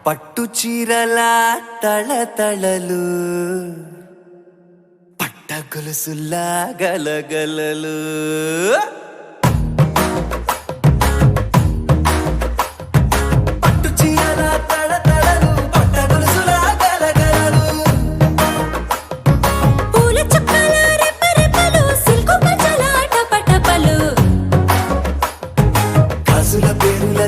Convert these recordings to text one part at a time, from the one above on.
పట్టు చీరల తళతళలు పట్ట గొలుసులా గలగలలు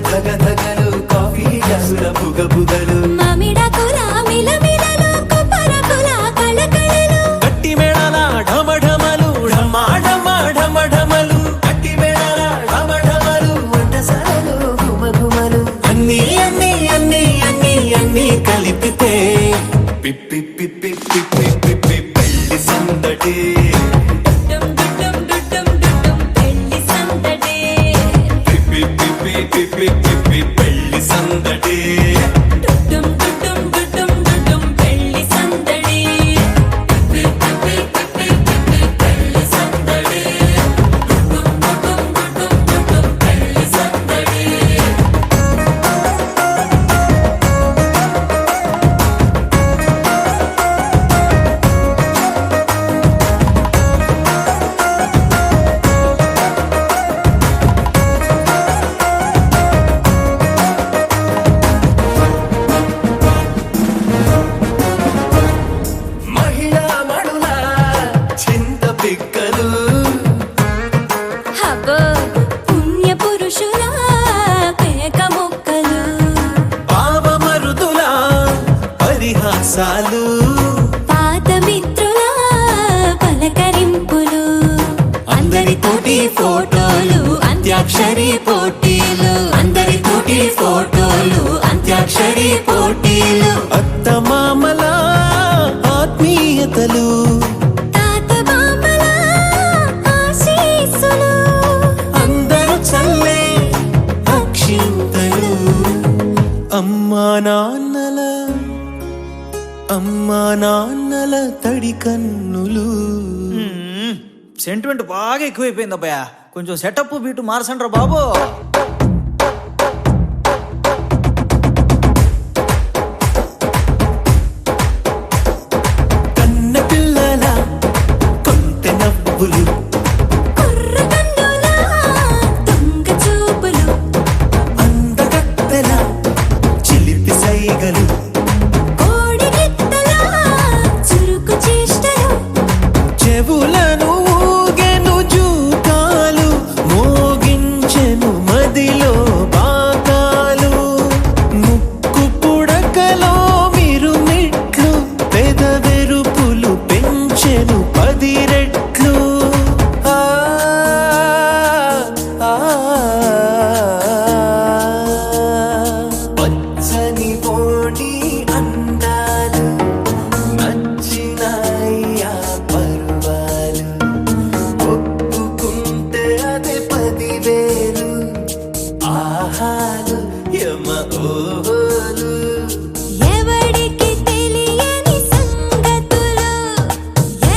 ధగధగలు కాఫీ గ్లాసుల బుగబుగలు మామిడాకుల మిలమిలలు కొబ్బరకుల కళకళలు గట్టి మేళాల ఢమఢమలు ఢమఢమలు గట్టి మేళాల ఢమఢమలు వంటసాలలు గుమగుమలు అన్నీ అన్నీ అన్నీ అన్నీ అన్నీ కలిపితే పిప్పి పిప్పి పిప్పి పిప్పి పెళ్లి సందడి పెళ్లి సందడి సాలు పాత మిత్రుల పలకరింపులు అందరితోటి ఫోటోలు అంత్యాక్షరి పోటీలు అందరితోటి ఫోటోలు అంత్యాక్షరి పోటీలు అత్తమామల ఆత్మీయతలు తాత మామల ఆశీస్సులు అందరూ చల్లే అక్షింతలు అమ్మా నాన్నల తడి కన్నులు. సెంటిమెంట్ బాగా ఎక్కువైపోయింది అబ్బాయ, కొంచెం సెటప్ బీటు మార్చండ్రా బాబు. కన్న పిల్లల కొంటె నవ్వులు అందగత్తెల చిలిపి సైగలు చెవులను ఊగెను జూకాలు మోగించెను మదిలో బాకాలు ముక్కు పుడకలో మిరుమిట్లు పెదవెరుపులు పెంచెను 10 రెట్లు పచ్చని పోటీ అందాలు నచ్చినాయ్యా పర్వాలు ఒప్పుకుంటే అదే 10,000 ఆహాలు యమ ఓహోలు ఎవడికి తెలియని సంగతులు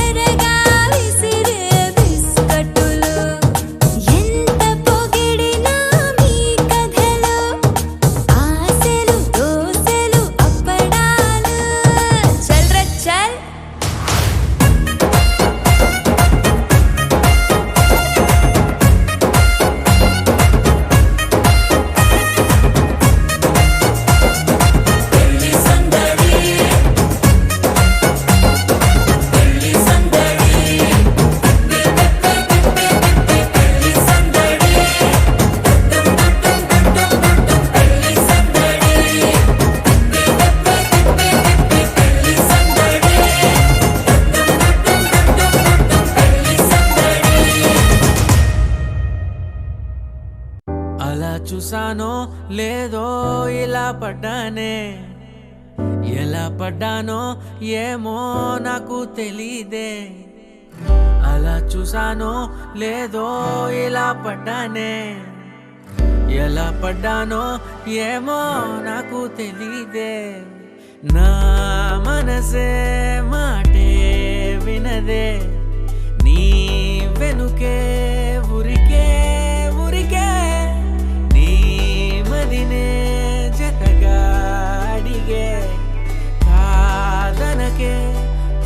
ఎరగా విసిరే బిస్కట్టులు ఎంత పొగిడినా మీ కథలు ఆశలు దోసెలు అప్పడాలు చల్ రే చల్. అలా చూసానో లేదో ఇలా పడ్డానే, ఎలా పడ్డానో ఏమో నాకు తెలీదే. అలా చూసానో లేదో ఇలా పడ్డానే, ఎలా పడ్డానో ఏమో నాకు తెలీదే. నా మనసే మాటే వినదే, నీ వెనుకే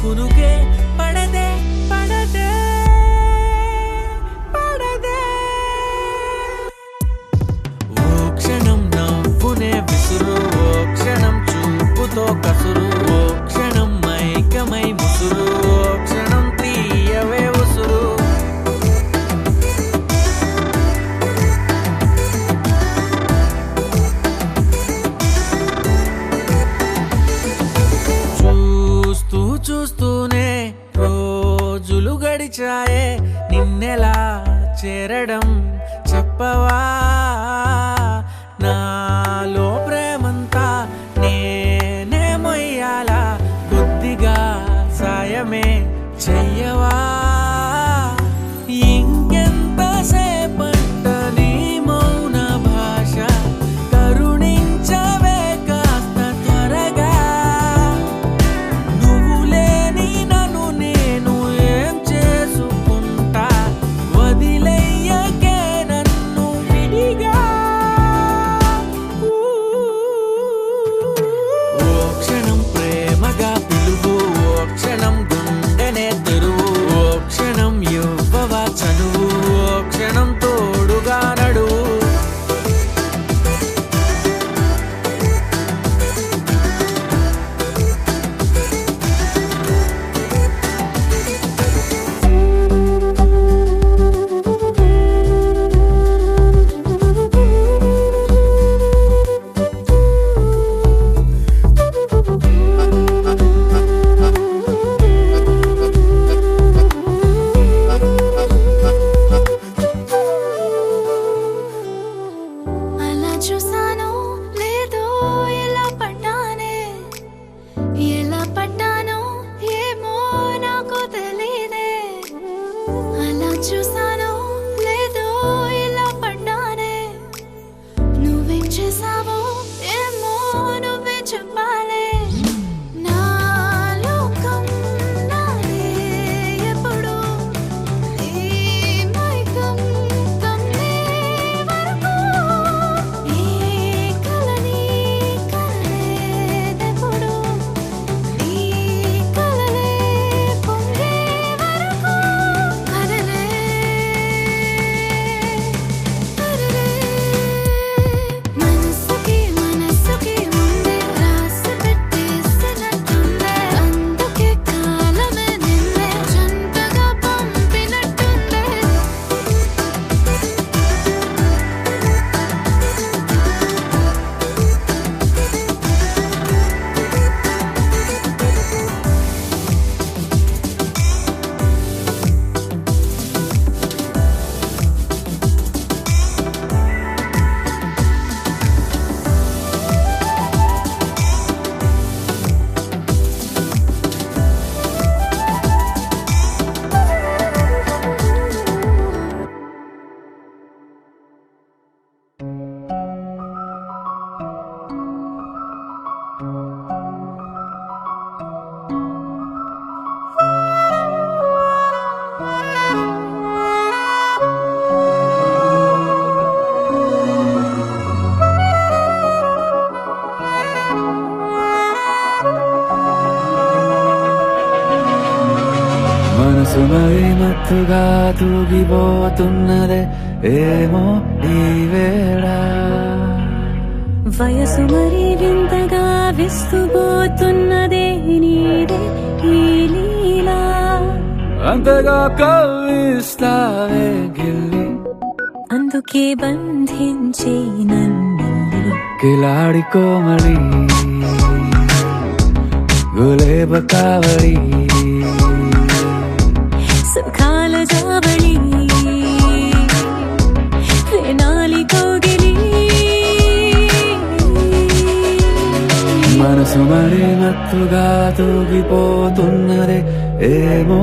కునుకే పడదే పడదే పడదే ఓ క్షణం నవ్వునే విసురు ఓ క్షణం చూపుతో కసురు ఓ క్షణం మైకమై ముసురు ఓ క్షణం తీయవే ఉసురు చూస్తూ చూస్తూనే రోజులు గడిచాయే నిన్నెలా చేరడం చెప్పవా నాలో ప్రేమంతా నేనే మొయ్యాలా కొద్దిగా సాయమే చెయ్యవా ఇంకెంత సేపంట నీ మౌన భాష కరుణించవే కాస్త త్వరగా నువ్వు లేని నన్ను నేను ఏం చేసుకుంటా వదిలేయకే నన్ను విడిగా ఓ క్షణం ప్రేమగా పిలువు ఓ క్షణం గుండెనే తెరువు ఓ క్షణం ఇవ్వవా చనువు ఓ క్షణం తోడుగా నడువు అలా చూసానో లేదో ఎలా పడ్డానో ఏమో నాకు తెలీదే అలా చూసానో లేదో ఎలా పడ్డానే నువ్వేం చేసావో ఏమో నువ్వే చెప్పాలే నా లోకం నాదే ఎప్పుడు నీ మైకం కమ్మే వరకు ఈ కలని కలలేదెప్పుడు నీ కలలే పొంగే వరకు కదలే మనసుకి ముందే రాసి పెట్టేసినట్టుందే అందుకే కాలమే నిన్నే జంటగా పంపినట్టుందే మనసు మరి మత్తుగా తూగిపోతున్నదే ఏమో ఈ వేళ వయసు మరి వింతగా విస్తుపోతున్నదే నీదే ఈ లీలా అంతగా కవ్విస్తావే గిల్లి అందుకే బంధించి నన్ను కిలాడి కోమళి గులేబ కావళి సుఖాల జావళి వేనాలి కౌగిలి మనసు మరి మత్తుగా తూగిపోతున్నదే ఏమో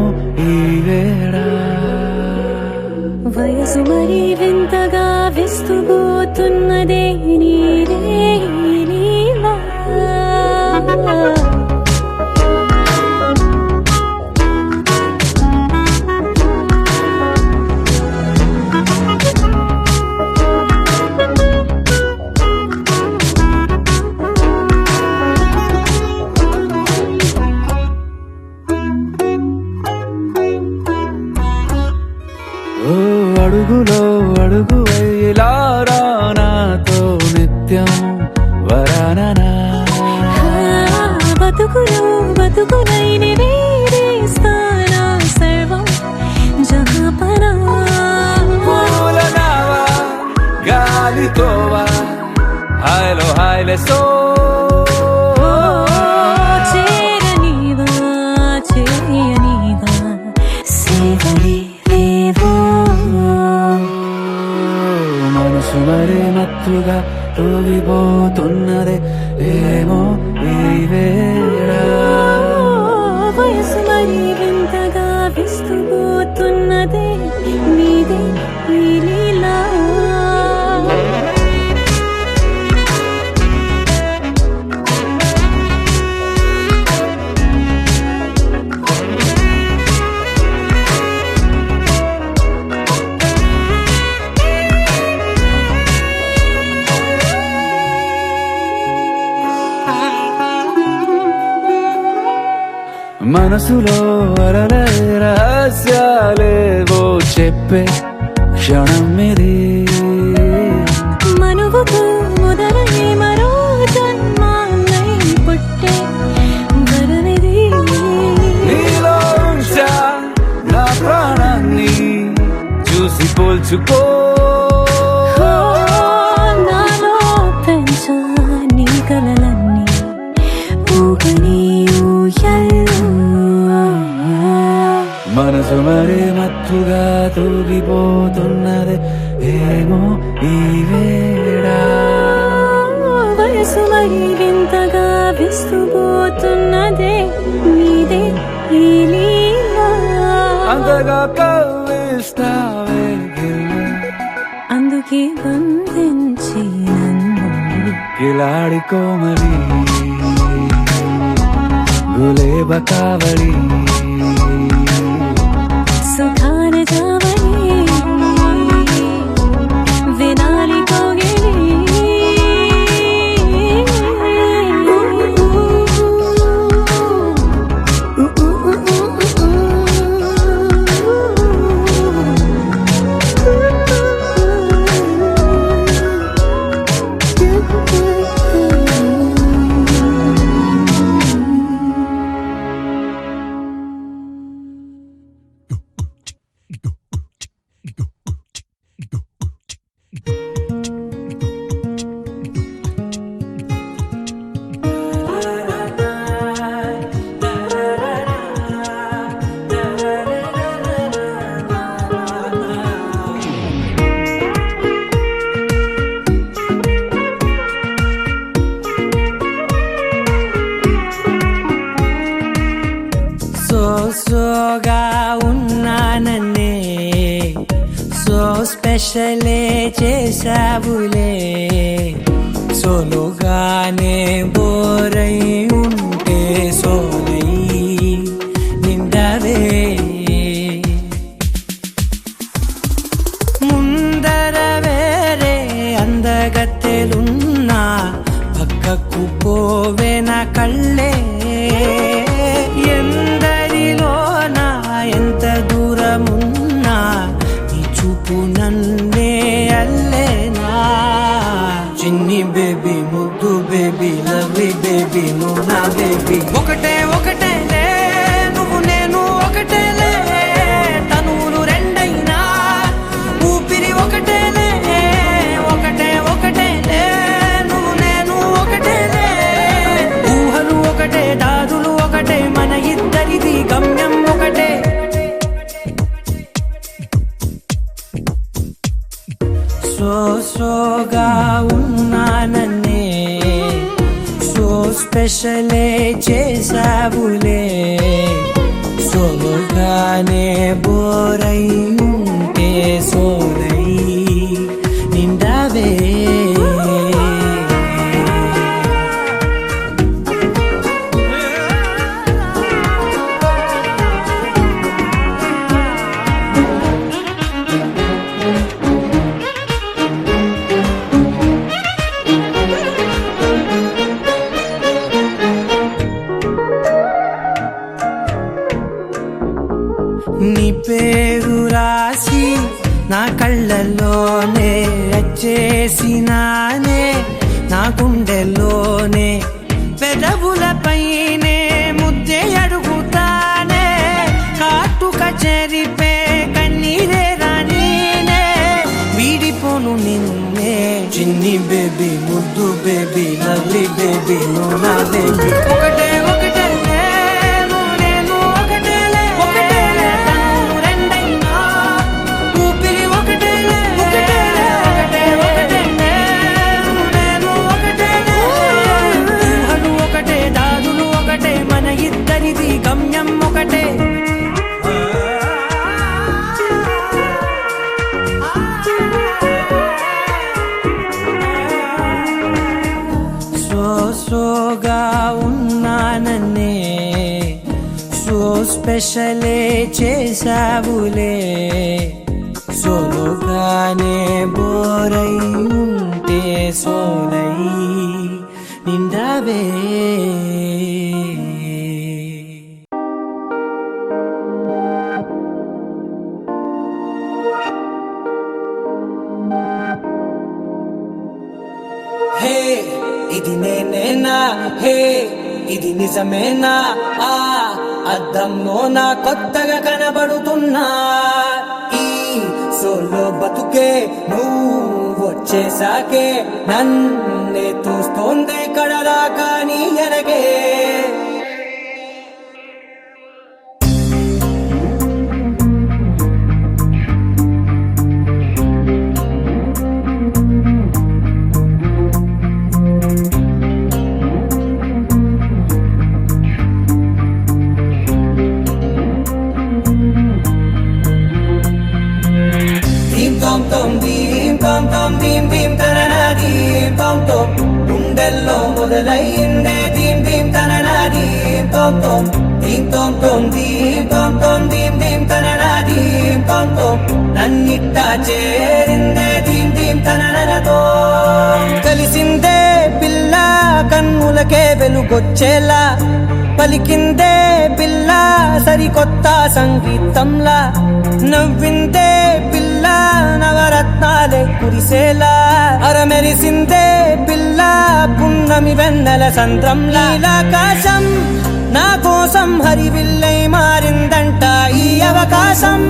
ఈ వేళ వయసు మరి వింతగా విస్తుపోతున్నదే నీదే ఈ లీలా అడుగులో అడుగు వేయలారా నాతో నిత్యం వరాననా బతుకులో బతుకునైన వేరేస్తానా సర్వం జహాపనా పూలనావా గాలితోవా హాయ్లో హాయ్లే సో చేరనీవా చేయనీవా సేవలే లేవో మనసు మరి మత్తుగా తూగిపోతున్నదే ఏమో ఈ వేళ వయసు మరి వింతగా విస్తుపోతున్నదే నీదే ఈ లీలా మనసులో అలలే రహస్యాలేవో చెప్పే క్షణం ఇది మనువుతో మొదలై మరో జన్మాన్నై పుట్టే వరమిది నీలో ఉంచా నా ప్రాణాన్ని చూసి పోల్చుకో నాలో పెంచా నీ కలలన్నీ ఊగని ఊయల్లో మనసు మరి మత్తుగా తూగిపోతున్నది ఏమో ఈ వేళ వయసు మరి వింతగా విస్తుపోతున్నదే నీదే ఈ లీలా అంతగా కవ్విస్తావే అందుకే బంధించి నన్ను కిలాడి కోమలి గులేబ కావలి సుఖాన జావని వినాలి కోగిలి సోగా ఉన్నానన్నే సో స్పెషలే చేసావులే సోలోగానే బోరై ఉంటే సోలై నిండవే ముందర వేరే అందగత్తెలున్నా పక్కకు పోవే నా కళ్ళే ఎందరిలోనా ఎంత దూరమున్నా నీ చూపు నన్నే అల్లేనా చిన్ని బేబీ ముద్దు బేబీ లవ్లీ బేబీ నువ్వు నా బేబీ ఒకటే ఒకటేలే నువ్వు నేను ఒకటేలే తనువులు రెండైనా ఊపిరి ఒకటేలే ఒకటే ఒకటేలే నువ్వు నేను ఒకటేలే ఊహలు ఒకటే దారులు ఒకటే మన ఇద్దరిది గమ్యం ఒకటే సోగా ఉన్నానన్నే సో స్పెషలే చేసావులే సోలోగానే బోరై ఉంటే సోలై నిండావే నీ పేరు రాసి నా కళ్ళల్లోనే వచ్చేసినానే నా గుండెల్లోనే పెదవులపైనే ముద్దే అడుగుతానే కాటుక చెరిపే కన్నీరే రానీనే వీడిపోను నిన్నే చిన్ని బేబీ ముద్దు బేబీ లవ్లీ బేబీ నువ్వు నా బేబీ ఒకటే ఒకటే గమ్యం ఒకటే సోగా ఉన్నానన్నే సో స్పెషలే చేసావులే సోలోగానే బోరై ఉంటే సోలై నిండావే హే ఇది నేనేనా హే ఇది నిజమేనా ఆ అద్దంలో నా కొత్తగా కనబడుతున్నా ఈ సోలో బతుకే నువ్వు వచ్చేసాకే నన్నే చూస్తోందే కడదాకా నీ ఎనగే గుండెల్లో మొదలైందే దీం దీం తననాది తోం తోం దీం తోం తోం దీం తోం తోం దీం దీం తననాది తోం తోం నన్నిట్టా చేరిందే దీం దీం తననతో కలిసిందే పిల్ల కన్నులకే వెలుగొచ్చేలా పలికిందే పిల్ల సరికొత్త సంగీతంలా నవ్విందే పిల్ల నవరత్నాలే కురిసేలా అరమెరిసిందే పిల్ల పున్నమి వెన్నెల సంద్రంలా ఆకాశం నా కోసం హరివిల్లై మారిందంట ఈ అవకాశం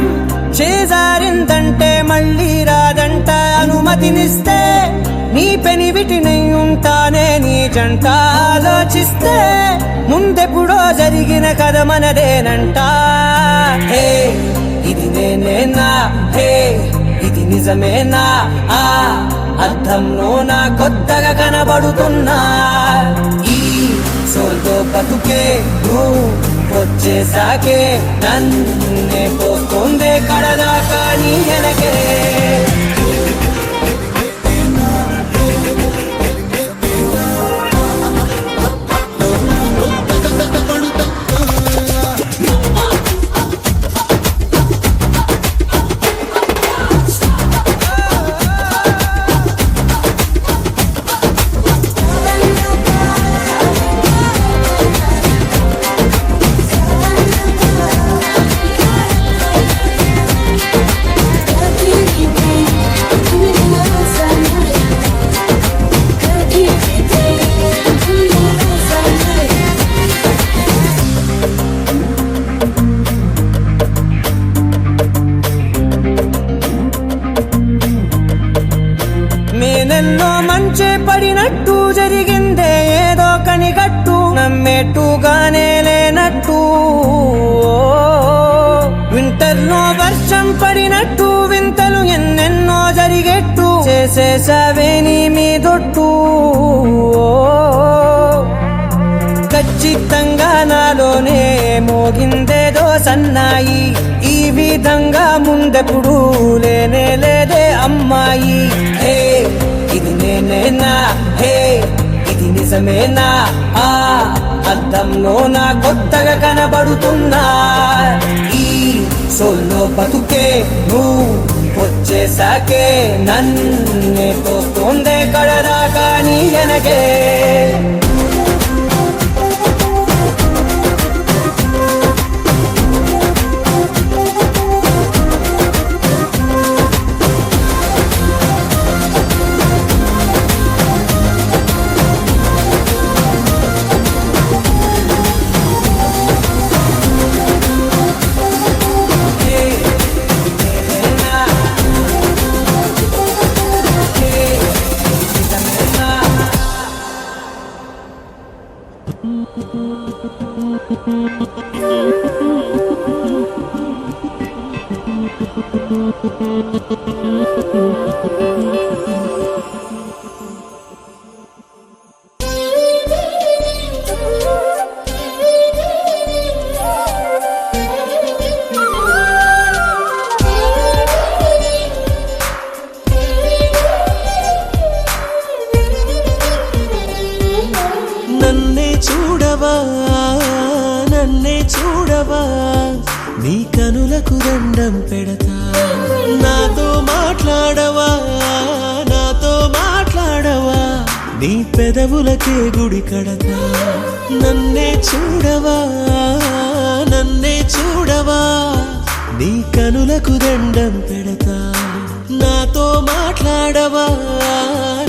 చేజారిందంటే మళ్ళీ రాదంట అనుమతినిస్తే నీ పెనివిటినై ఉంటానే నీ జంట ఆలోచిస్తే ముందెప్పుడో జరిగిన కథ మనదేనంట హే ఇది నేనేనా హే ఇది నిజమేనా ఆ అర్థంలో నా కొత్తగా కనబడుతున్నా ఈ సోల్తో బతుకే నువ్వు వచ్చేసాకే నన్నే పోతుందే కడదాకా నీ వెనకే మేనెల్లో మంచే పడినట్టు జరిగిందే ఏదో కనిగట్టు నమ్మేట్టుగానే లేనట్టు వింటర్లో వర్షం పడినట్టు వింతలు ఎన్నెన్నో జరిగేట్టు చేసేసావే నీ మీదొట్టు ఖచ్చితంగా నాలోనే మోగిందేదో సన్నాయి ఈ విధంగా ముందెప్పుడు లేనే లేదే అమ్మాయి హే ఇది నేనేనా హే ఇది నిజమేనా ఆ అద్దంలో నా కొత్తగా కనబడుతున్నా ఈ సోల్లో బతుకే నువ్వు వచ్చేసాకే నన్నే తోస్తోందే కడదాకా నీ వెనకే నన్నే చూడవా నన్నే చూడవా నీ కనులకు దండం పెడతా నాతో మాట్లాడవా నాతో మాట్లాడవా నీ పెదవులకే గుడి కడతా నన్నే చూడవా నన్నే చూడవా నీ కనులకు దండం పెడతా నాతో మాట్లాడవా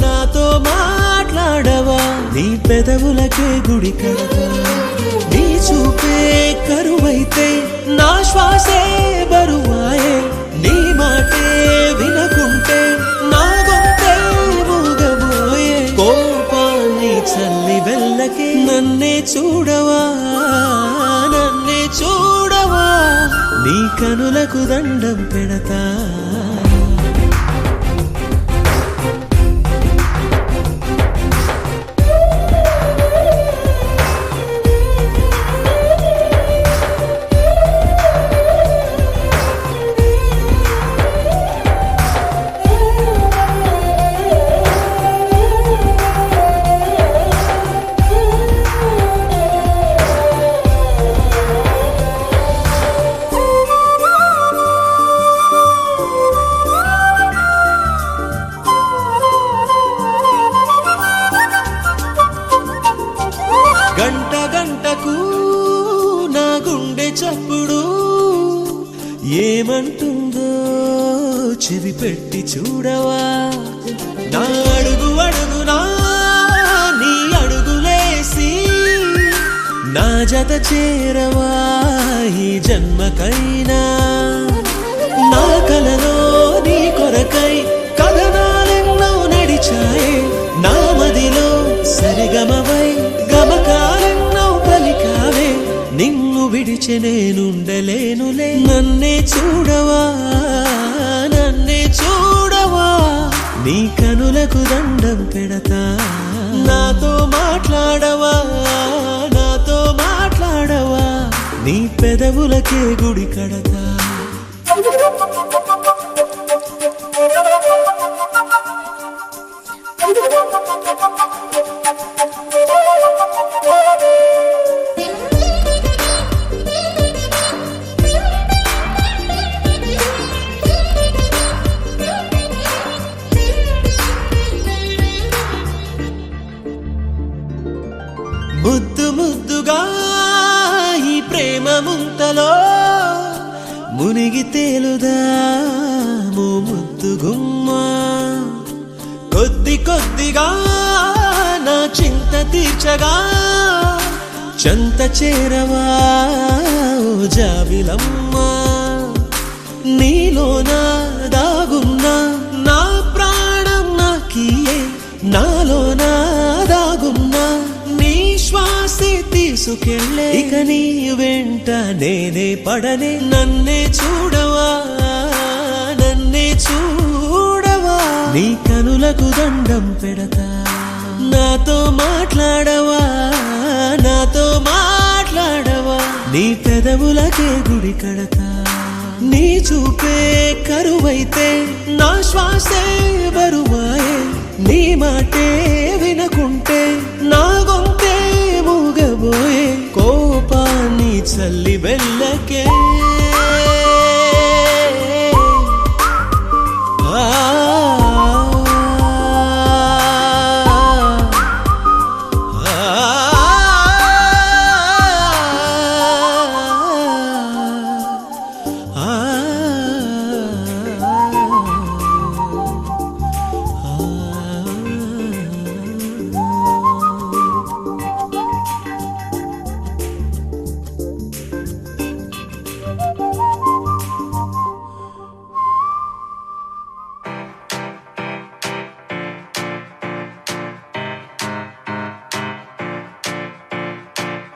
నాతో మాట్లాడవా నీ పెదవులకే గుడి కడతా నీ చూపే కరువైతే నా శ్వాసే బరువాయే నీ మాటే వినకుంటే నా గొంతే మూగబోయే కోపాన్ని చల్లి వెళ్ళకే నన్నే చూడవా నన్నే చూడవా నీ కనులకు దండం పెడతా గంట గంటకు నా గుండె చప్పుడు ఏమంటుందో చెవి పెట్టి చూడవా నా అడుగు అడుగునా నీ అడుగులేసి నా జత చేరవా ఈ జన్మకైనా నా కలలో నీ కొరకై కథనాలెన్నో నడిచాయే నా మదిలో సరిగమవై గమకాలెన్నో పలికావే నిన్ను విడిచె నేనుండలేనులే నన్నే చూడవా నన్నే చూడవా నీ కనులకు దండం పెడతా నాతో మాట్లాడవా నాతో మాట్లాడవా నీ పెదవులకే గుడి కడతా ముద్దు ముద్దుగా ఈ ప్రేమ ముంతలో మునిగి తేలుదాము ముద్దు గుమ్మా కొద్ది కొద్దిగా నా చింత తీర్చగా చంత చేరవా ఓ జాబిలమ్మా నీలోన దాగున్నా నా ప్రాణం నాకియే నాలోన దాగున్నా నీ శ్వాసే తీసుకెళ్ళే ఇక నీ వెంట నేనే పడనే నన్నే చూడవా నన్నే చూడవా నీ కనులకు దండం పెడతా నాతో మాట్లాడవా నాతో మాట్లాడవా నీ పెదవులకే గుడి కడతా నీ చూపే కరువైతే నా శ్వాసే బరువాయే నీ మాటే వినకుంటే నా గొంతే మూగబోయే కోపాన్ని చల్లి వెళ్ళకే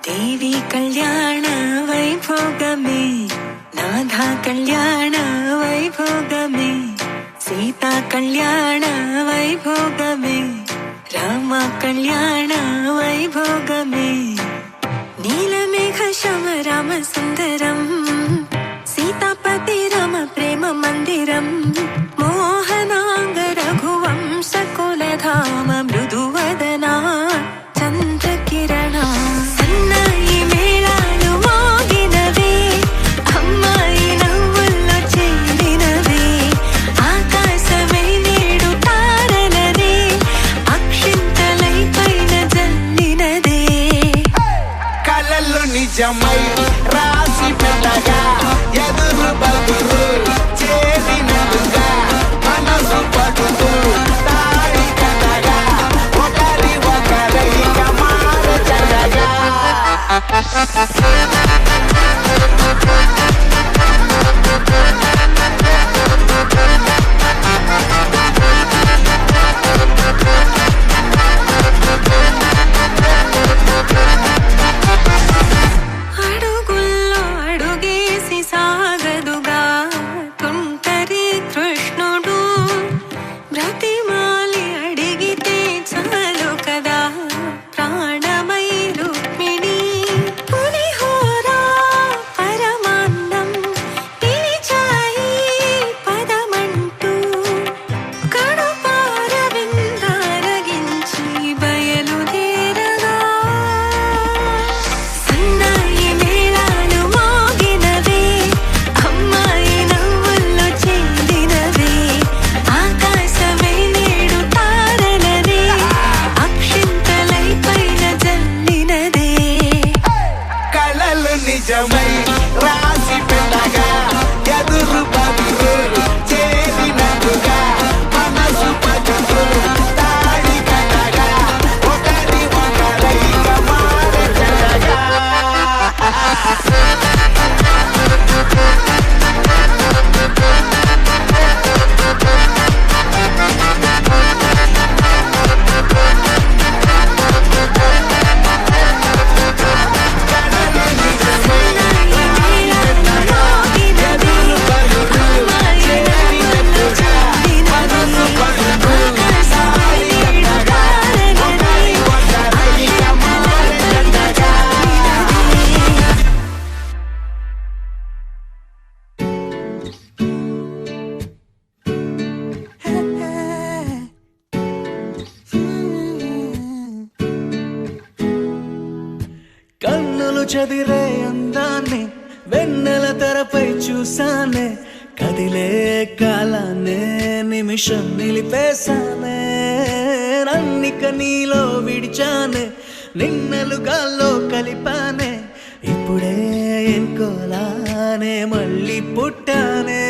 ದೇವಿ ಕಲ್ಯಾಣ ವೈಭೋಗಮೇ ನಾಥ ಕಲ್ಯಾಣ ವೈಭೋಗಮೇ సీతా కళ్యాణ వైభోగమే రామ కళ్యాణ వైభోగమే నీలమేఘ శమ రామ సుందరం సీతాపతి రామ ప్రేమ మందిరం మోహనాంగ రఘువంశ కులధామ మృదువదనా చంద్రకిరణ సన్నాయి మేళాలు మోగినవే అమ్మాయి నవ్వుల్లో చేరినవే ఆకాశమై నేడు తారలనే అక్షింతలై పైన జల్లినదే కలలు నిజమై రాసి పెట్టగా ఎదురు బదురు చేసినట్టుగా మనసు పడుతూ తాళి కట్టగా ఒకరి ఒకరిక మారచగా అడుగుల్లో అడుగేసి సాగదుగా తుంటరి కృష్ణుడు బ్రతిమాలి అడిగితే చాలు కదా ప్రాణమై రుక్మిణి పులిహోర పరమాన్నం పిలిచాయి పదమంటూ కడుపార విందారగించి బయలుదేరగా సన్నాయి మేళాలు మోగినవే అమ్మాయి నవ్వుల్లో చెందినవే ఆకాశమై నేడు తారలనే అక్షింతలై పైన జల్లినదే కలలు నిజమై రాసి పెట్టగా ఎదురు బదురు చేసినట్టుగా మనసు పడుతూ తాళి కట్టగా ఒకరి ఒకరిక మారచగా కన్నులు చదిరే అందాన్ని వెన్నెల తెరపై చూసానే కదిలే కాలాన్నే నిమిషం నిలిపేశానే నన్నిక నీలో విడిచానే నిన్నలు గాల్లో కలిపానే ఇప్పుడే ఎన్కోలానే మళ్ళీ పుట్టానే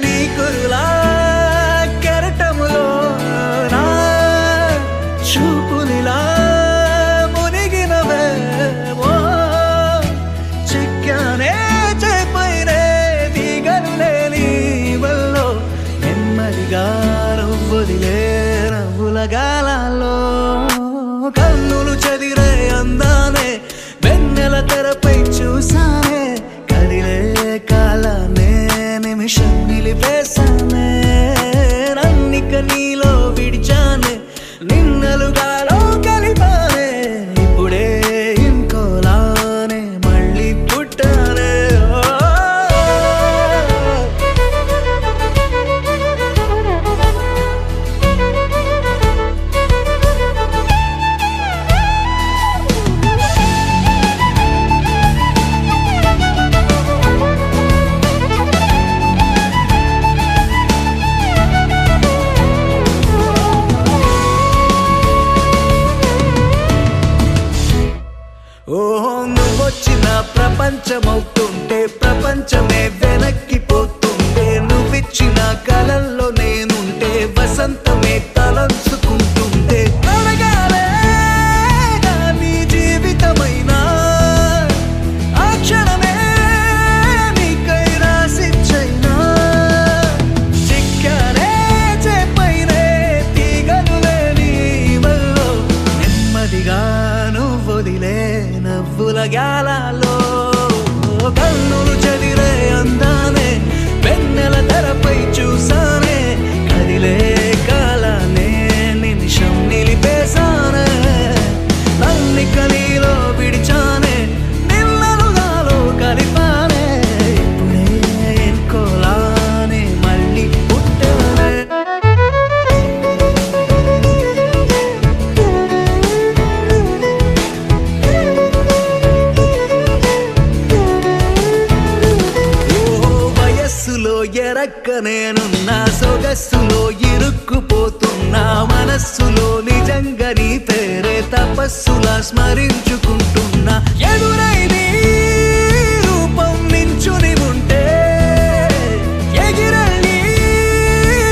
నీ కురులా కెరటములో నా చూపునిలా మునిగినవే ఓ చిక్కానే చేపైనే దిగలు లేని వల్లో నెమ్మదిగా నవ్వుదిలే నవ్వుల గాలాల్లో కన్నులు చదిరే అందానే వెన్నెల తెరపై చూసానే కదిలే కాలానే నిమిషం నిలిపేశానే నన్నిక నీలో విడిచానే నిన్నలుగాలో కలిపానే ఇప్పుడే ఇంకోలానే మళ్ళీ పుట్టానే ఓ నువ్వొచ్చిన ప్రపంచమవుతుంటే ప్రపంచమే వెనక్కిపోతుంటే నువ్విచ్చిన కలల్లో నేనుంటే వసంతమే తలంచుకుంటుంటే అడగాలే నీ జీవితమైనా ఆ క్షణమే నీకై రాసిచ్చైనా చిక్కానే చేపైనే తీగలు లేని వల్లో నెమ్మదిగా నువ్వొదిలే నవ్వుల గాలాలో కన్నులు చదిరే అందానే వెన్నెల తెరపై చూసానే సొగస్సులో ఇరుక్కుపోతున్నా మనస్సులో నిజంగా నీ పేరే తపస్సులా స్మరించుకుంటున్నా ఎదురై నీ రూపం నించుని ఉంటే ఎగిరని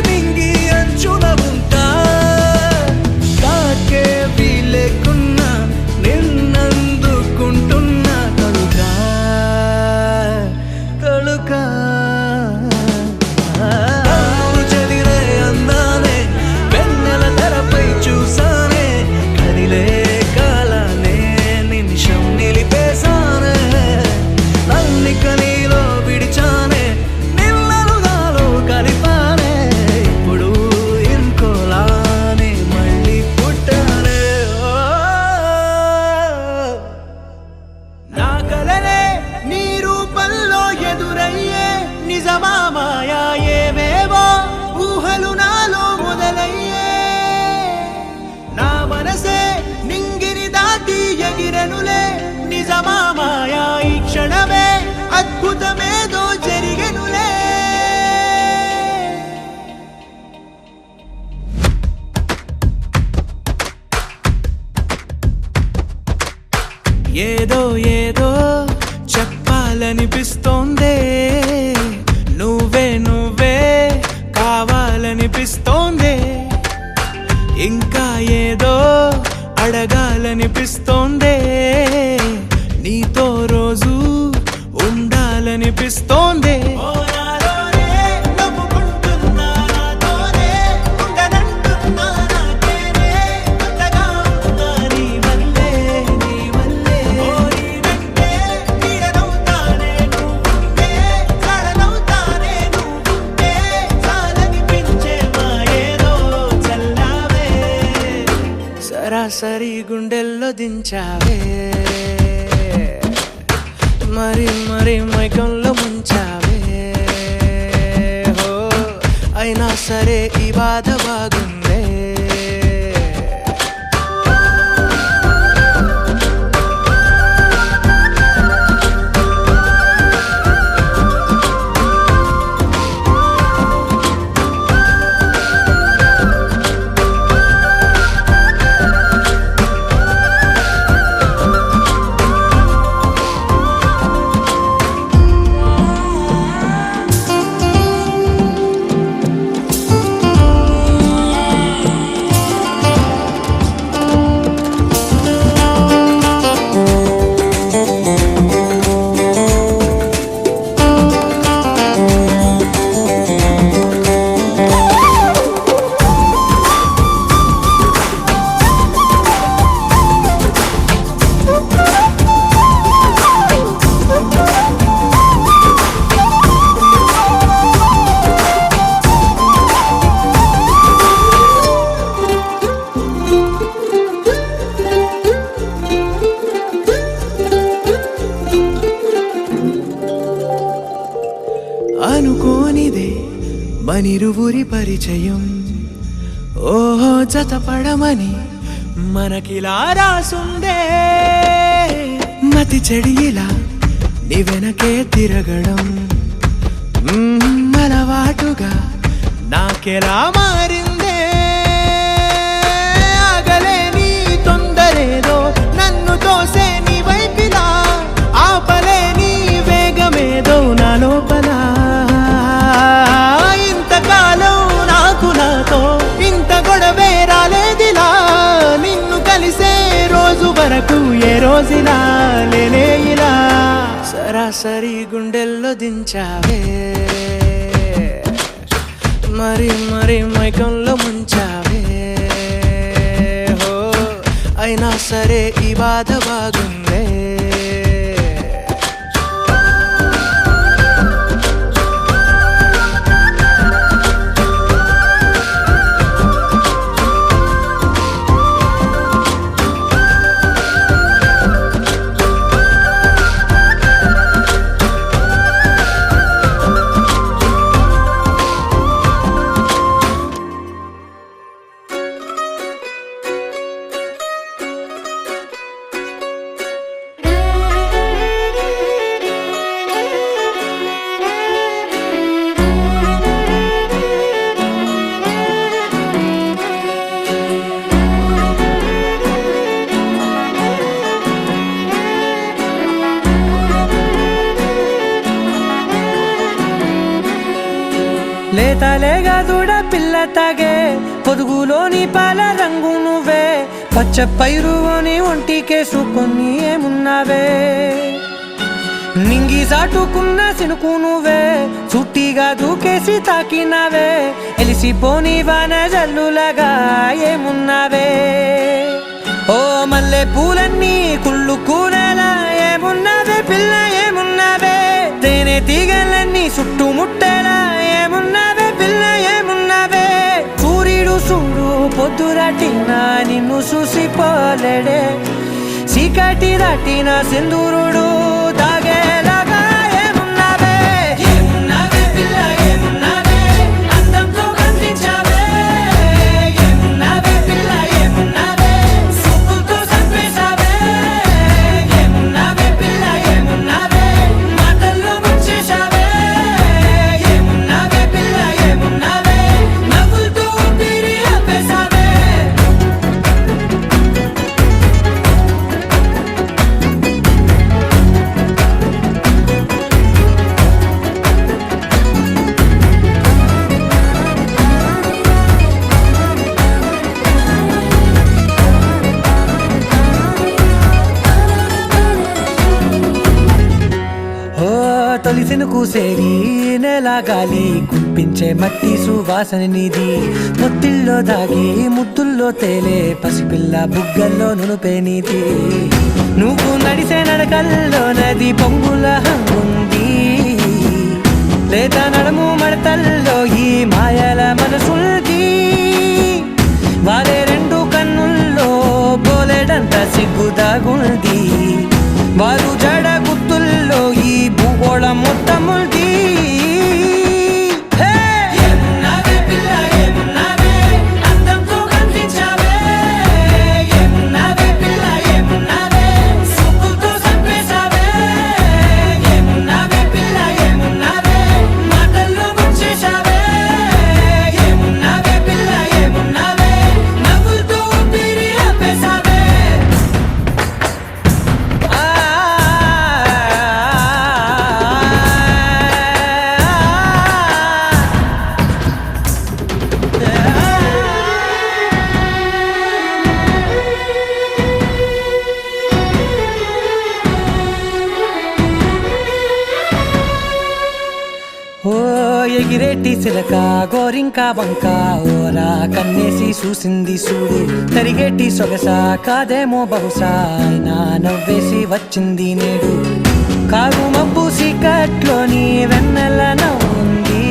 మింగి అంచున ఉంటా కాకే వీలేకున్నా నిన్నందుకుంటున్నా తలుకా తలుకా చెదిరే అందానే వెన్నెల తెరపై చూసానే కదిలే కాలానే నిమిషం నిలిపేశానే నల్లిక నీలో విడిచానే నిన్నలుగాలో కలిపానే ఇప్పుడు ఇంకోలానే మళ్ళీ పుట్టానే నా కలనే నీ రూపంలో ఎదురయ్యే నిజమా మాయా ఏవేవో ఊహలు నాలో మొదలయ్యే నా మనసే నింగిని దాటి ఎగిరెనులే నిజమా మాయా ఈ క్షణమే అద్భుతమేదో జరిగెనులే ఏదో ఏదో చెప్పాలనిపిస్తోందే నువ్వే నువ్వే కావాలనిపిస్తోందే ఇంకా ఏదో అడగాలనిపిస్తోందే నీతో రోజు ఉండాలనిపిస్తోందే సరాసరి గుండెల్లో దించావే మరి మరి మైకంలో ముంచావే హో అయినా సరే ఈ బాధ బాగుందే అనుకోనిదే మనిరువురి పరిచయం ఓహో జతపడమని మనకిలా రాసుందే మతి చెడిలా నీ వెనకే తిరగడం అలవాటుగా నాకెలా మారిందే ఆగలేని తొందరేదో నన్ను తోసే నీ వైపిలా ఆపలేని వేగమేదో నా లోపల ఇంతకాలం నాకు నాతో ఇంత గొడవే రాలేదిలా నిన్ను కలిసే రోజు వరకు ఏ రోజులా లేనే ఇలా సరాసరి గుండెల్లో దించావే మరి మరి మైకంలో ముంచావే హో అయినా సరే ఈ బాధ బాగుందే లేతలేగా దూడ పిల్ల తాగే పొదుగులోని పాల రంగు నువ్వే పచ్చ పైరుని ఒంటికేసుకొని ఏమున్నావే నింగి సాటుకున్న సినుకు నువ్వే చుట్టిగా దూకేసి తాకినావే ఎలిసిపోని వాన జల్లులగా ఏమున్నావే ఓ మల్లె పూలన్నీ కుళ్ళు కూరలా ఏమున్నావే పిల్ల ఏమున్నావే తేనె తీగలన్నీ చుట్టుముట్టేలా ఏమున్నావే పిల్ల ఏమున్నావే సూర్యుడు చూడు పొద్దురాటిన నిన్ను చూసిపోలేడే చీకటి దాటిన సింధూరుడు దాగేలాగా ఏమున్నావే ఏమున్నావే పిల్ల ఏమున్నావే అందంతో కనిపించావే ఏమున్నావే పిల్ల ఏమున్నావే సుక్కుతో చంపేశావే ఏమున్నావే పిల్ల ఏమున్నావే మాటల్లో ముంచేశావే ఏమున్నావే పిల్ల ఏమున్నావే నవ్వులతో ఊపిరి ఆపేశావే ఓ తొలిసిన కూసేరి నెల గాలి కుప్పించే మట్టి సువాసన నీది ముత్తిల్లో దాగి ముత్తుల్లో తేలే పసిపిల్ల బుగ్గల్లో నునుపే నీది నువ్వు నడిసే నడకల్లో నది పొంగుల హంగుంది లేదా నడుము మడతల్లో ఈ మాయల మనసుల్ది వారే రెండు కన్నుల్లో బోలెడంత సిగ్గుదాగుంది వారు జడ గుత్తుల్లో ఈ భూగోళం మొత్తముల్ది ఏమున్నావే పిల్ల ఏమున్నావే అందంతో కనిపించావే ఏమున్నావే పిల్ల ఏమున్నావే సుక్కుతో చంపేశావే ఏమున్నావే పిల్ల ఏమున్నావే మాటల్లో ముంచేశావే ఏమున్నావే పిల్ల ఏమున్నావే నవ్వులతో ఊపిరి ఆపేశావే ఓ ఎగిరేటి సిలక గోరింక వంక ఓరా కన్నేసి చూసింది చూడు తరిగేటి సొగస కాదేమో బహుశా అయినా నవ్వేసి వచ్చింది నేడు కారు మబ్బు సీకట్లోని వెన్నెల నవ్వుంది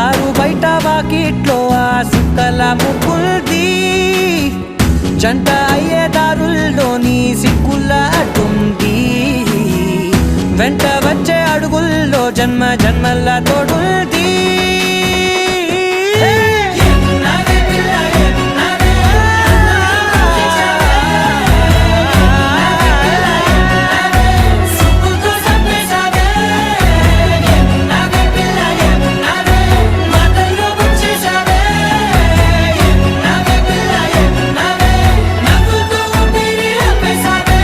ఆరు బయట వాకిట్లో ఆ సుక్కల ముగ్గుల్ది జంట అయ్యే దారుల్లోని సిక్కుల అడ్డుంది వెంట వచ్చే అడుగుల్లో జన్మ జన్మల తోడుల్ది ఏమున్నావే పిల్ల ఏమున్నావే సుక్కుతో చంపేశావే ఏమున్నావే పిల్ల ఏమున్నావే మాటల్లో ముంచేశావే ఏమున్నావే పిల్ల ఏమున్నావే నవ్వులతో ఊపిరి ఆపేశావే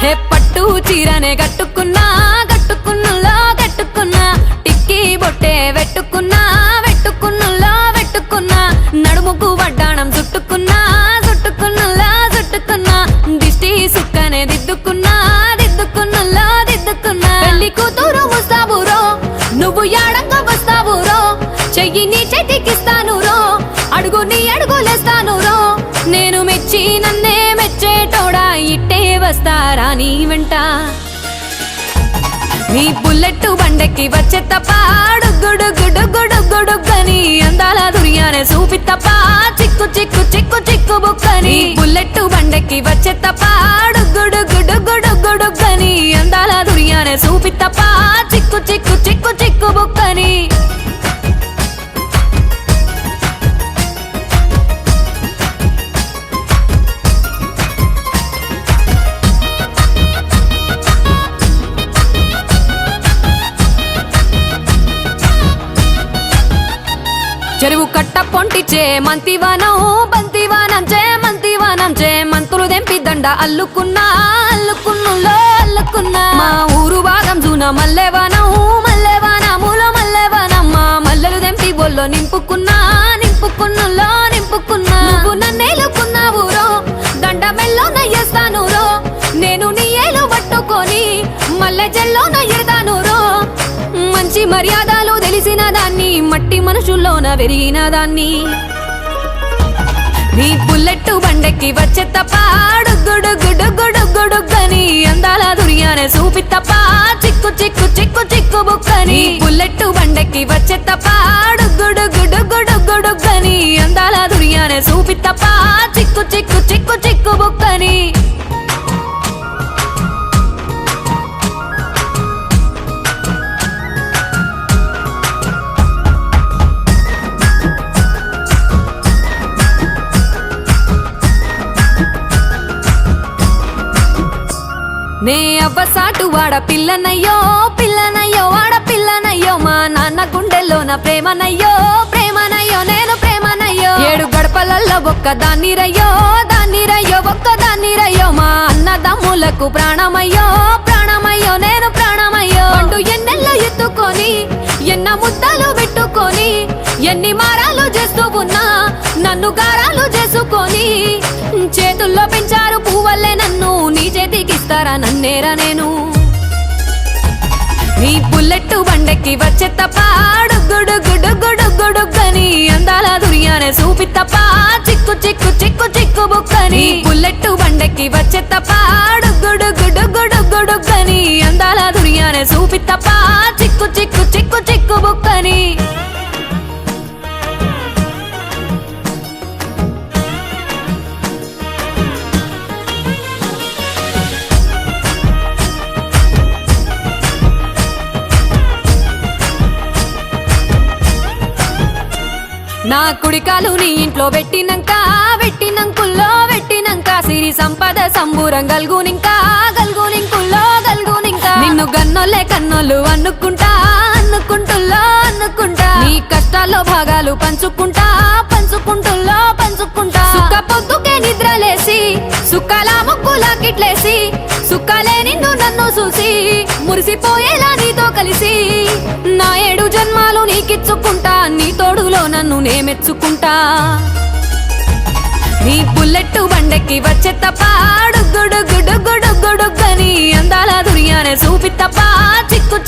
హే పట్టు చీరనే కట్టుకున్నా కట్టుకున్నులో కట్టుకున్నా టిక్కీ బొట్టే వెట్టుకున్నా వెట్టుకున్నులో వెట్టుకున్నా నడుముకు వడ్డాణం చుట్టుకున్నా చుట్టుకున్నులో చుట్టుకున్నా దిష్టి సుక్కనే దిద్దుకున్నా దిద్దుకున్నులో దిద్దుకున్నా పెళ్లి కూతురు వస్తావురో నువ్వు యాడంగా వస్తావురో చెయ్యి నీ చేతికిస్తాను రో అడుగు నీ అడుగులేస్తాను రో నేను మెచ్చి నన్నే మెచ్చేటోడా ఇట్టే వస్తారా నీ వెంట నీ బుల్లెట్ బండెక్కి వచ్చే తప్ప గుడుగుడుగుడుగుడుగుడుగని అందాల దుర్యానే చూపి తప్ప చిక్కు చిక్కు చిక్కు చిక్కు బుక్కని బుల్లెట్ బండెక్కి వచ్చే తప్ప గుడుగుడుగుడుగుడుగని అందాల దుర్యానే చూపి తప్ప చిక్కు చిక్కు చిక్కు చిక్కు బుక్కని పొంటిచే మంతివానం బంతివానం చే మంతులు దెంపి దండ అల్లుకున్నా మా ఊరు భాగం జూన మల్లెవానములో మల్లెవానమ్మ మల్లెలు దెంపి బొల్లో నింపుకున్నా నువ్వు నన్నేలుకున్నావు రో దండ మెల్లో నయ్యేస్తాను రో నేను నీ ఏలు పట్టుకొని మల్లె జల్లో నయ్యేదాను రో మంచి మర్యాదలు తెలిసిన దాన్ని మట్టి మనుషుల్లోన పెరిగిన దాన్ని నీ బుల్లెట్టు బండెక్కి వచ్చే తప్ప డుగ్గుడుగ్గుడుగ్గుడుగ్గుడుగ్గని అందాల దుర్యానే చూపి తప్ప చిక్కు బుక్కని బుల్లెట్టు బండెక్కి వచ్చే తప్ప డుగ్గుడుగ్గుడుగ్గుడుగ్గుడుగ్గని అందాల దుర్యానే చూపి తప్ప చిక్కు బుక్కని నే అవ్వసాటు వాడ పిల్లనయ్యో వాడ పిల్లనయ్యో మా నాన్న గుండెల్లోన ప్రేమనయ్యో నేను ప్రేమనయ్యో 7 గడపలల్లో ఒక్కదాన్ని రయ్యో ఒక్కదాన్ని మా అన్నదమ్ములకు ప్రాణమయ్యో నేను ప్రాణమయ్యో అంటూ ఎన్నెల్లో ఎత్తుకొని ఎన్న ముద్దలు పెట్టుకొని ఎన్ని మారాలు చేస్తూ ఉన్నా నన్ను గారాలు చేసుకొని చేతుల్లో పెంచారు పువ్వల్లే నన్ను నీ చేతికిస్తారా నన్నేరా నేను నీ బుల్లెట్టు బండెక్కి వచ్చే తప్ప డుగ్గుడుగ్గుడుగ్గుడుగ్గుడుగ్గని అందాల దుర్యానే చూపి తప్ప చిక్కు బుక్కని బుల్లెట్టు బండెక్కి వచ్చే తప్ప డుగ్గుడుగ్గుడుగ్గుడుగ్గుడుగ్గని అందాల దుర్యానే చూపి తప్ప చిక్కు బుక్కని నా కుడికాలు నీ ఇంట్లో పెట్టినంక సిరి సంపద సంబూరం గల్గునింకా నిన్ను గన్నోలే కన్నోలు అనుకుంటా నీ కష్టాల్లో భాగాలు పంచుకుంటా సుక్క పొద్దుకే నిద్రలేసి సుక్కల ముక్కులా కిట్లేసి సుక్కలే నిన్ను నన్ను చూసి మురిసిపోయేలా నీతో కలిసి నా 7 జన్మాలు నీకిచ్చుకుంటా నీ తోడులో నన్ను నేమెచ్చుకుంటా నీ బుల్లెట్టు బండెక్కి వచ్చే తప్ప డుగ్గుడుగ్గుడుగ్గుడుగ్గుడుగ్గని అందాల దుర్యానే చూపి తప్ప చిక్కు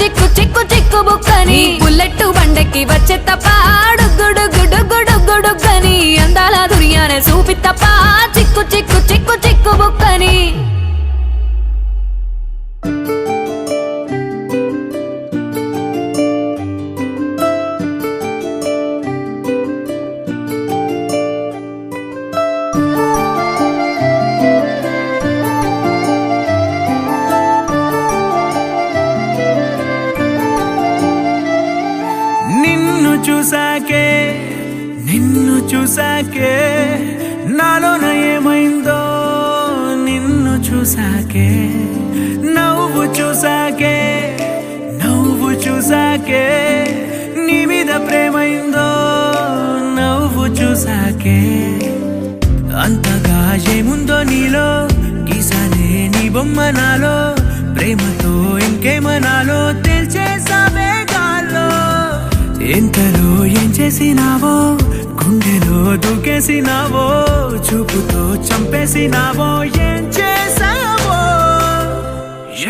బుక్కని బుల్లెట్టు బండెక్కి వచ్చే తప్ప డుగ్గుడుగ్గుడుగ్గుడుగ్గుడుగ్గని అందాల దుర్యానే చూపి తప్ప చిక్కు బుక్కని చూసాకే నాలోన ఏమైందో నిన్ను చూసాకే నవ్వు చూసాకే నీ మీద ప్రేమైందో నవ్వు చూసాకే అంతగా ఏముందో నీలో గీసానే నీ బొమ్మ నాలో ప్రేమతో ఇంకేమనాలో తెలిచేసావే గాల్లో ఎంతలో ఏం చేసినావో గుండెలో దూకేసినావో చూపుతో చంపేసినావో ఏం చేసావో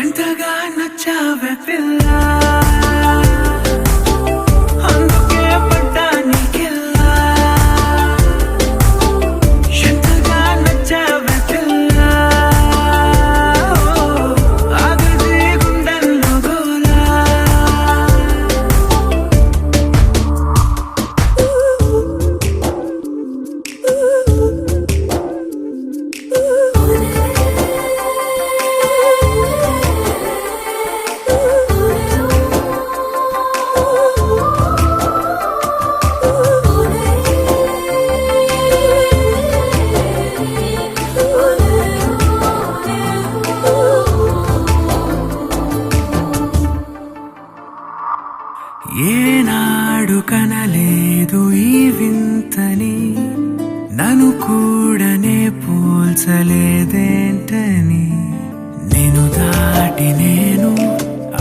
ఎంతగా నచ్చావే పిల్ల అందుకే పడ్డా నీకెల్లా ఎంతగా నచ్చావే పిల్ల ఆగదే గుండెల్లో గోలా ఏనాడు కనలేదు ఈ వింతని దాటి నేను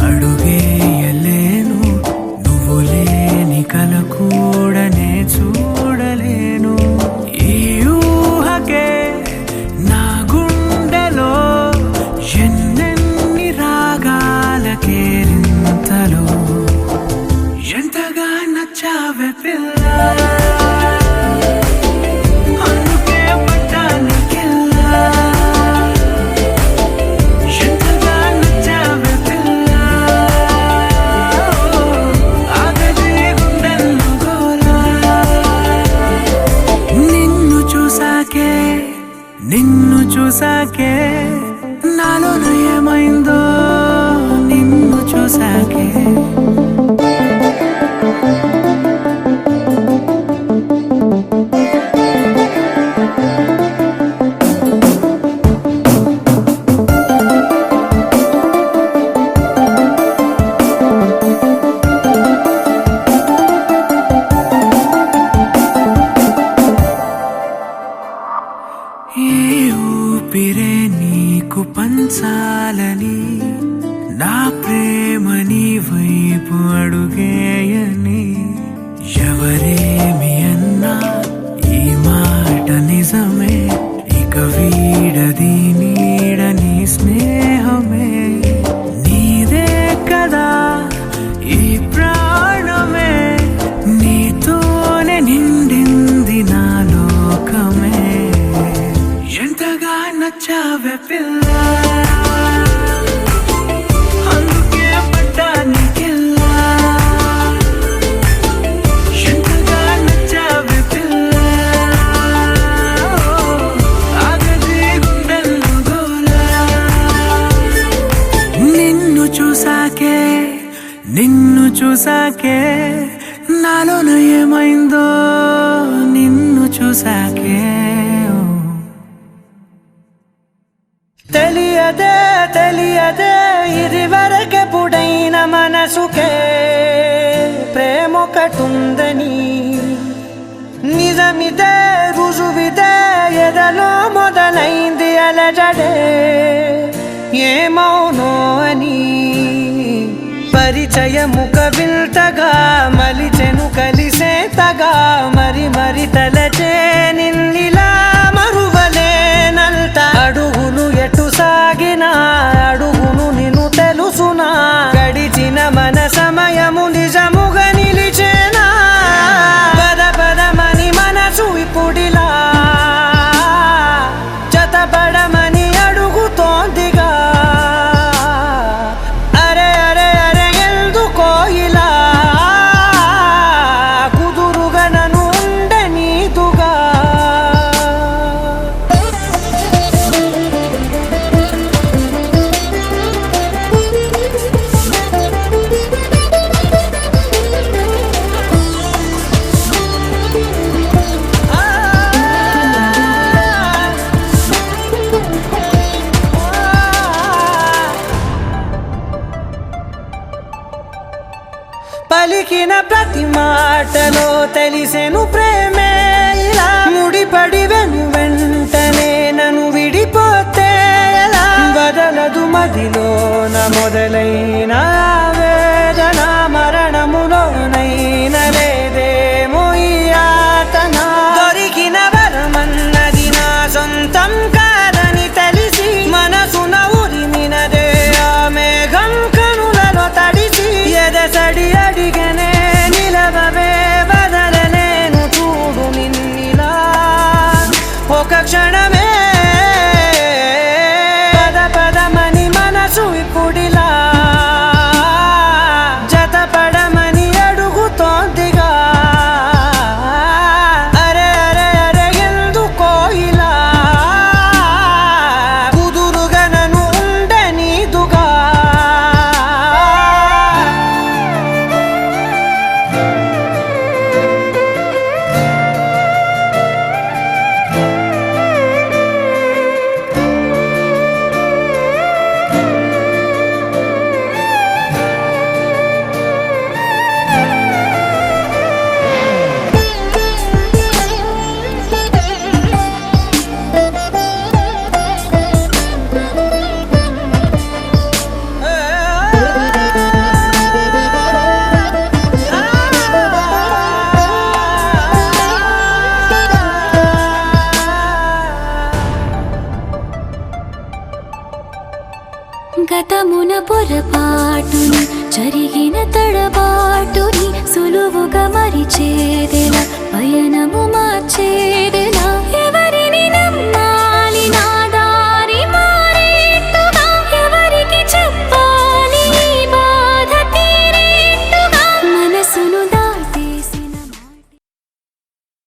అడుగేయలేను, నువ్వు లేని కల కూడనే చూడలేను. ఈ ఊహకే నా గుండెలో ఎన్నెన్ని రాగాల కేరింతలో, ఎంతగా నచ్చావే పిల్ల, అందుకే పడ్డానికిల్లా. ఎంతగా నచ్చావే పిల్ల, ఆగదే గుండెల్లో గోలా. నిన్ను చూసాకే నాలోన ఏమైందో, నిన్ను చూసాకే. ఏ ఊపిరే నీకు పంచాలని, నా ప్రేమ నీ వైపు అడుగేయని. ఎవరేమి అన్నా ఈ మాట నిజమే, ఇక వీడది నీడని స్నేహమే. నీదే కదా ఈ ప్రాణమే, నీతోనే నిండింది నా లోకమే. ఎంతగా నచ్చావే పిల్ల, అందుకే పడ్డానికిల్లా. ఎంతగా నచ్చావే పిల్ల, ఆగదే గుండెల్లో గోలా. నిన్ను చూసాకే నాలోన ఏమైందో, నిన్ను చూసాకే. తెలియదే ఇది వరకెప్పుడైన మనసుకే ప్రేమొకటుందని. నిజమిదే రుజువిదే ఎదలో మొదలైంది అలజడే, ఏమౌనో అని. పరిచయముక విల్తగా మలిచెను కలిసేతగా, మరి తలచే నిన్నిలా మరువలేనంత. అడుగులు ఎటు సాగినా అడుగును నిన్ను తెలుసునా, గడిచిన మన సమయము నిజముగా నిలిచేనా. పదమని మనసు ఇప్పుడిలా జతపడమని అడుగుతోందిగా. అరే ఎందుకో ఇలా కుదురుగా నన్ను ఉండనీదుగా. పలికిన ప్రతి మాటలో తెలిసెను ప్రేమే ఇలా. ముడిపడి వెంటనే నన్ను విడిపోతే ఎలా, బదలదు మదిలోన మొదలైన వేదన. మరణములోనైన లేదేమో ఈ యాతన. దొరికిన వరమన్నది నా సొంతం కాదని తెలిసి, మనసున ఉరిమినదే ఆ మేఘం కనులలో తడిసి. ఎదసడి అడిగనే నిలవవే, బదలలేను చూడు నిన్నిలా ఒక క్షణమే. పదమని మనసు ఇప్పుడిలా గతమున పొరపాటుని జరిగిన తడబాటుని